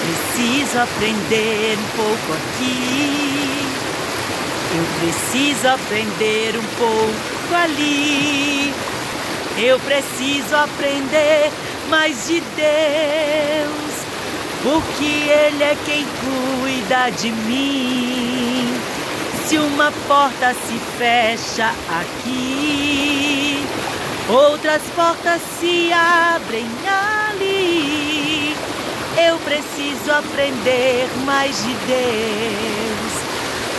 preciso aprender um pouco aqui. Eu preciso aprender um pouco ali. Eu preciso aprender mais de Deus, porque Ele é quem cuida de mim. Se uma porta se fecha aqui, outras portas se abrem ali. Eu preciso aprender mais de Deus,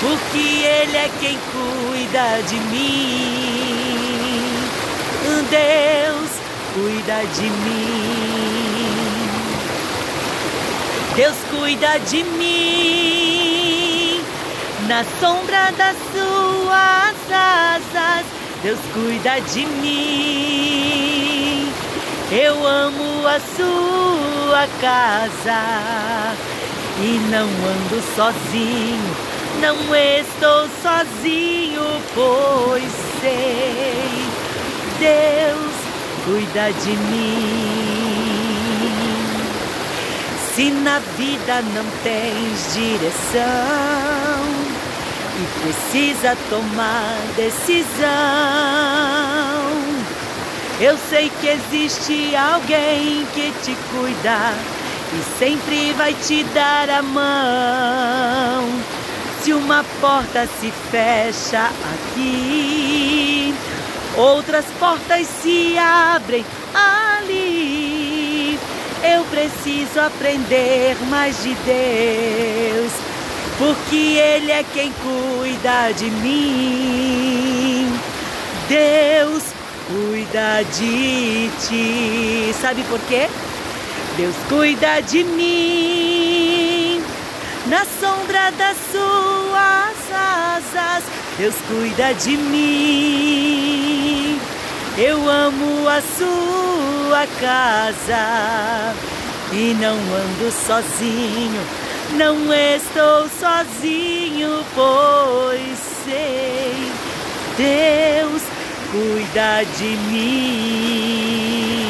porque Ele é quem cuida de mim. Deus cuida de mim. Deus cuida de mim. Na sombra das suas asas, Deus cuida de mim. Eu amo a sua casa e não ando sozinho, não estou sozinho, pois sei, Deus cuida de mim. Se na vida não tens direção e precisa tomar decisão, eu sei que existe alguém que te cuida e sempre vai te dar a mão. Se uma porta se fecha aqui, outras portas se abrem ali. Eu preciso aprender mais de Deus, porque Ele é quem cuida de mim. Deus cuida de ti. Sabe por quê? Deus cuida de mim. Na sombra das suas asas, Deus cuida de mim. Eu amo a sua casa e não ando sozinho, não estou sozinho, pois sei, Deus cuida de mim.